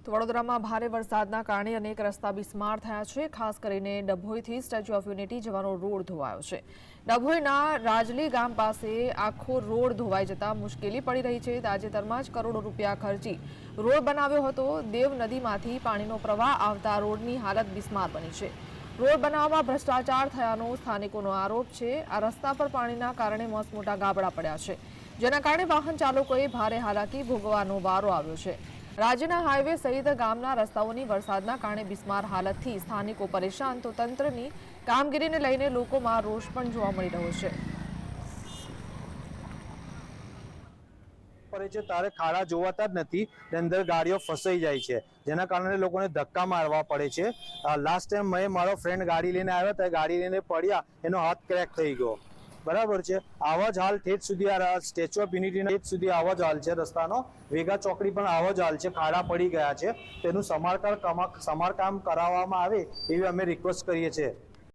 તો વડોદરામાં ભારે વરસાદના કારણે અનેક રસ્તા બિસ્માર થયા છે। ખાસ કરીને ડભોઈથી સ્ટેચ્યુ ઓફ યુનિટી જવાનો રોડ ધોવાયો છે। ડભોઈના રાજલી ગામ પાસે આખો રોડ ધોવાઈ જતા મુશ્કેલી પડી રહી છે। તાજેતરમાં જ કરોડો રૂપિયા ખર્ચી રોડ બનાવ્યો હતો। દેવ નદીમાંથી પાણીનો પ્રવાહ આવતા રોડની હાલત બિસ્માર બની છે। રોડ બનાવવામાં ભ્રષ્ટાચાર થયાનો સ્થાનિકોનો આરોપ છે। આ રસ્તા પર પાણીના કારણે મસમોટા ગાબડા પડ્યા છે, જેના કારણે વાહન ચાલકોએ ભારે હાલાકી ભોગવવાનો વારો આવ્યો છે। રાજ્યના હાઈવે સહિત ગામના રસ્તાઓની વરસાદના કારણે બિસ્માર હાલતથી સ્થાનિકો પરેશાન, તો તંત્રની કામગીરીને લઈને લોકોમાં રોષ પણ જોવા મળી રહ્યો છે। પડે છે ત્યારે ખાડા જોવાતા જ નથી, અંદર ગાડીઓ ફસાઈ જાય છે, જેના કારણે લોકોને ધક્કા મારવા પડે છે। લાસ્ટ ટાઈમ મેં મારો ફ્રેન્ડ ગાડી લઈને આવ્યો તો ગાડી લઈને પડ્યા, એનો હાથ ક્રેક થઈ ગયો। બરાબર છે, આવા જ હાલ ઠેઠ સુધી આ સ્ટેચ્યુ ઓફ યુનિટીના ઠેઠ સુધી આવા જ હાલ છે રસ્તાનો। વેગા ચોકડી પણ આવો જ હાલ છે, ખાડા પડી ગયા છે। તેનું સમારકામ કરાવવામાં આવે એવી અમે રિક્વેસ્ટ કરીએ છીએ।